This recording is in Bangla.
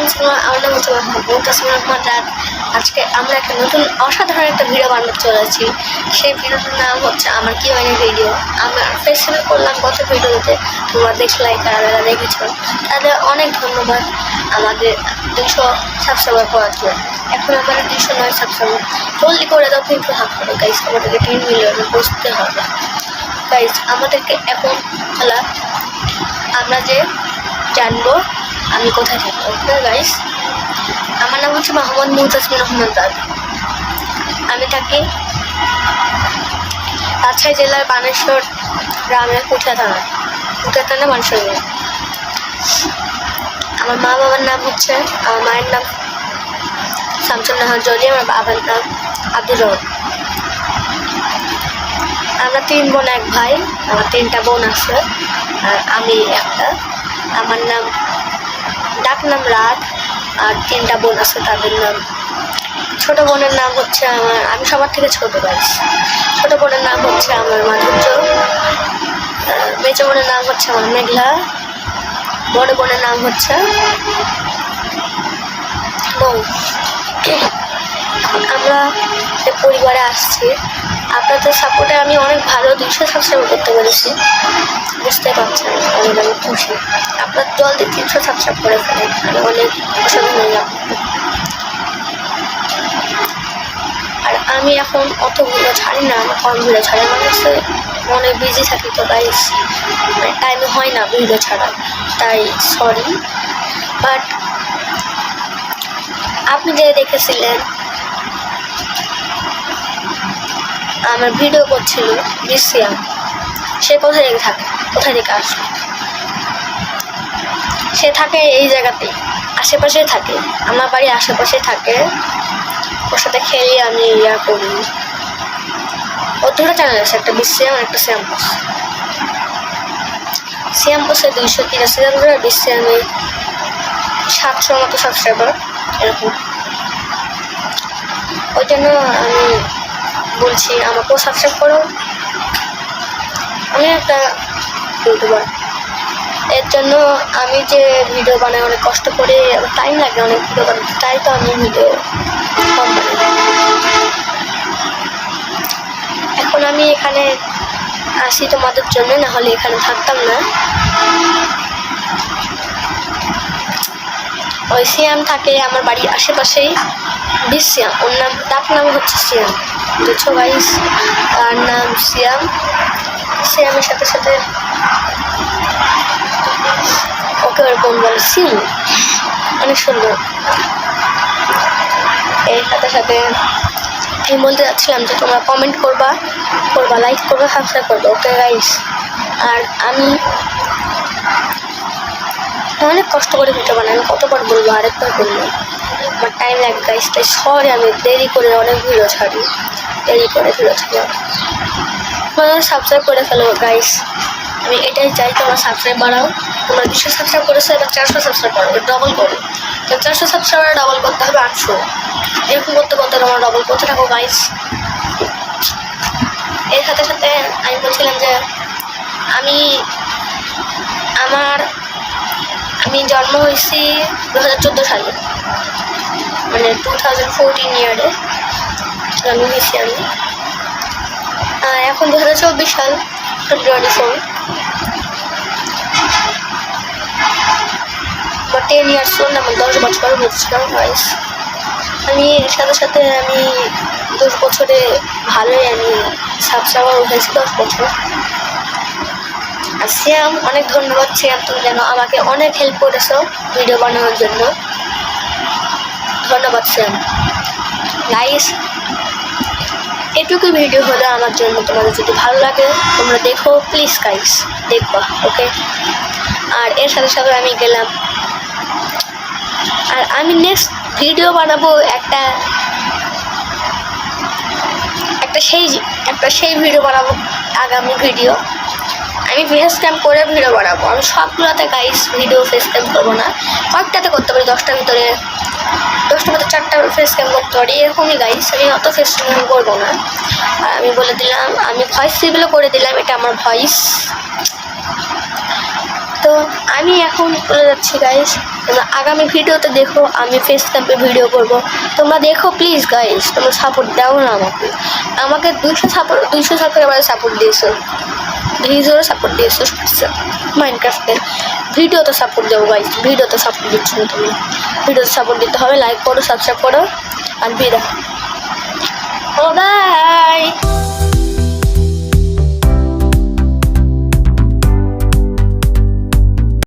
আমার নাম হচ্ছে মুতাসমির রহমান রাত। আজকে আমরা একটা নতুন অসাধারণ একটা ভিডিও বানাতে চলেছি। সেই ভিডিওটার নাম হচ্ছে আমার কি হয়নি ভিডিও। আমরা ফেসবুকে করলাম গত ভিডিওতে, তোমরা দেখলে কারা দেখেছো, তাদের অনেক ধন্যবাদ আমাদের 200 সাবস্ক্রাইবার করার জন্য। এখন আমাদের 209 সাবস্ক্রাইবার, জলদি করে দাও কিন্তু হাত করো গাইস, আমাদেরকে 10 মিলিয়নে পৌঁছতে হবে গাইস। আমাদেরকে এখন বলা আমরা যে জানবো আমি কোথায় থাকি। ওকে গাইস, আমার নাম হচ্ছে মোহাম্মদ মুতাসমির রহমান রাত। আমি থাকি রাজশাহী জেলার বানেশ্বর গ্রামের কুঠিয়া থানা মানুষের। আমার মা বাবার নাম হচ্ছে, আমার মায়ের নাম শামসুন নাহার জলি, আমার বাবার নাম আব্দুর রহমান। আমরা 3 বোন 1 ভাই, আমার 3টা বোন আছে আর আমি একটা। আমার নাম ডাক নাম রাত, আর 3টা বোন আছে তাদের নাম। ছোট বোনের নাম হচ্ছে আমি সবার থেকে ছোট গাইস। ছোট বোনের নাম হচ্ছে আমার মাধুর্য, মেজো বোনের নাম হচ্ছে আমার মেঘলা, বড় বোনের নাম হচ্ছে বউ। আমরা পরিবারে আসছি, আপনাদের সাপোর্টে আমি অনেক ভালো 200 সাবস্ক্রাইব করতে পেরেছি। বুঝতে পারছেন অনেক আমি খুশি। আপনার জলদি 300 সাবস্ক্রাইব করে ফেলেন, আমি অনেক অসাধারণ হয়ে যাব। আর আমি এখন অত ভিডিও ছাড়ি না, আমি কম ভিডিও ছাড়ি। আমার কাছে অনেক বিজি থাকি তো গাইস, টাইম হয় না ভিডিও ছাড়া, তাই সরি। বাট আপনি যে দেখেছিলেন আমার ভিডিও করছিল বিশ্রিয়াম, সে কোথায় থেকে আসলো? সে থাকে এই জায়গাতেই, আশেপাশে থাকে, আমার বাড়ি আশেপাশে থাকে। ওর সাথে খেলি আমি, করি। ওর 2টা চ্যানেল আছে, একটা বিশ্রিয়াম আর একটা শ্যাম্পস। শ্যাম্পসে 283 সাবস্ক্রাইবার, আর বিশ্রিয়ামে 700 মতো সাবস্ক্রাইবার এরকম। ওই জন্য আমি বলছি আমাকেও সাবস্ক্রাইব করো। আমি একটা ইউটিউবার, এর জন্য আমি যে ভিডিও বানাই অনেক কষ্ট করে, টাইম লাগে অনেক ভিডিও বানাতে, তাই তো আমি ভিডিও কম বানাই। এখন আমি এখানে আসি তোমাদের জন্য, না হলে এখানে থাকতাম না। ওই সিয়াম থাকে আমার বাড়ির আশেপাশেই, বিশ্রিয়াম, ওর নাম ডাক নাম হচ্ছে সিয়াম, বুঝছো গাইস? তার নাম সিয়াম। সিয়ামের সাথে সাথে ওকে ওর বোন বলে সিম, অনেক সুন্দর। এর সাথে সাথে আমি বলতে চাচ্ছিলাম যে তোমরা কমেন্ট করবা, লাইক করবা, সাবস্ক্রাইব করবা। ওকে গাইস, আর আমি অনেক কষ্ট করে ভিডিও বানাই, আমি কতবার বলবো, আরেকবার বলবো, আমার টাইম লাগে গাইস, তাই সরি আমি দেরি করে অনেক ভিডিও ছাড়ি। তোমরা সাবস্ক্রাইব করে ফেলো গাইস, আমি এটাই চাই তোমরা সাবস্ক্রাইব বাড়াও। তোমরা 200 সাবস্ক্রাইব করেছো, এবার 400 সাবস্ক্রাইব করো, ডবল করো। তো 400 সাবস্ক্রাইবার ডবল করতে হবে 800, এরকম করতে তোমরা ডবল করতে থাকো গাইস। এর সাথে সাথে আমি বলছিলাম যে আমি জন্ম হয়েছি 2014 সালে, মানে 2014 ইয়ারে জন্ম হয়েছি আমি। এখন 2024 সাল, ফেব্রুয়ারি 4, 10 ইয়ার্স ওল্ড, আমার 10 বছর হচ্ছিল গাইস। আমি এর সাথে সাথে আমি 10 বছরে ভালোই আমি সাবস্ক্রাইবার উঠেছি, 10 বছর। আর সিয়াম, অনেক ধন্যবাদ সিয়াম, তুমি যেন আমাকে অনেক হেল্প করেছো ভিডিও বানানোর জন্য, ধন্যবাদ সিয়াম। গাইস, এটুকু ভিডিও হলো আমার জন্য, তোমাদের যদি ভালো লাগে তোমরা দেখো প্লিজ গাইস, দেখবা। ওকে, আর এর সাথে সাথে আমি গেলাম, আর আমি নেক্সট ভিডিও বানাবো একটা সেই ভিডিও বানাবো, আগামী ভিডিও আমি ফেস ক্যাম করে ভিডিও বানাবো। আমি সবগুলোতে গাইস ভিডিও ফেস ক্যাম করবো না, কয়েকটাতে করতে পারি, 10টার ভিতরে 4টা ফেস ক্যাম করতে পারি, এরকমই গাইস। আমি অত ফেস ক্যাম করবো না। আর আমি বলে দিলাম, আমি ভয়েস রিভিলও করে দিলাম, এটা আমার ভয়েস। তো আমি এখন বলে যাচ্ছি গাইস, তোমরা আগামী ভিডিওতে দেখো আমি ফেস ক্যাম্পে ভিডিও করব, তোমরা দেখো প্লিজ গাইস, তোমরা সাপোর্ট দাও না আমাকে 200 সাবস্ক্রাইবার সাপোর্ট দিয়েছো, ভিডিওর সাপোর্ট দিয়েছো, মাইনক্রাফটের ভিডিওতে সাপোর্ট দেবো গাইস, ভিডিওতে সাপোর্ট দিচ্ছ না তুমি, ভিডিওতে সাপোর্ট দিতে হবে, লাইক করো, সাবস্ক্রাইব করো আর বিদায়।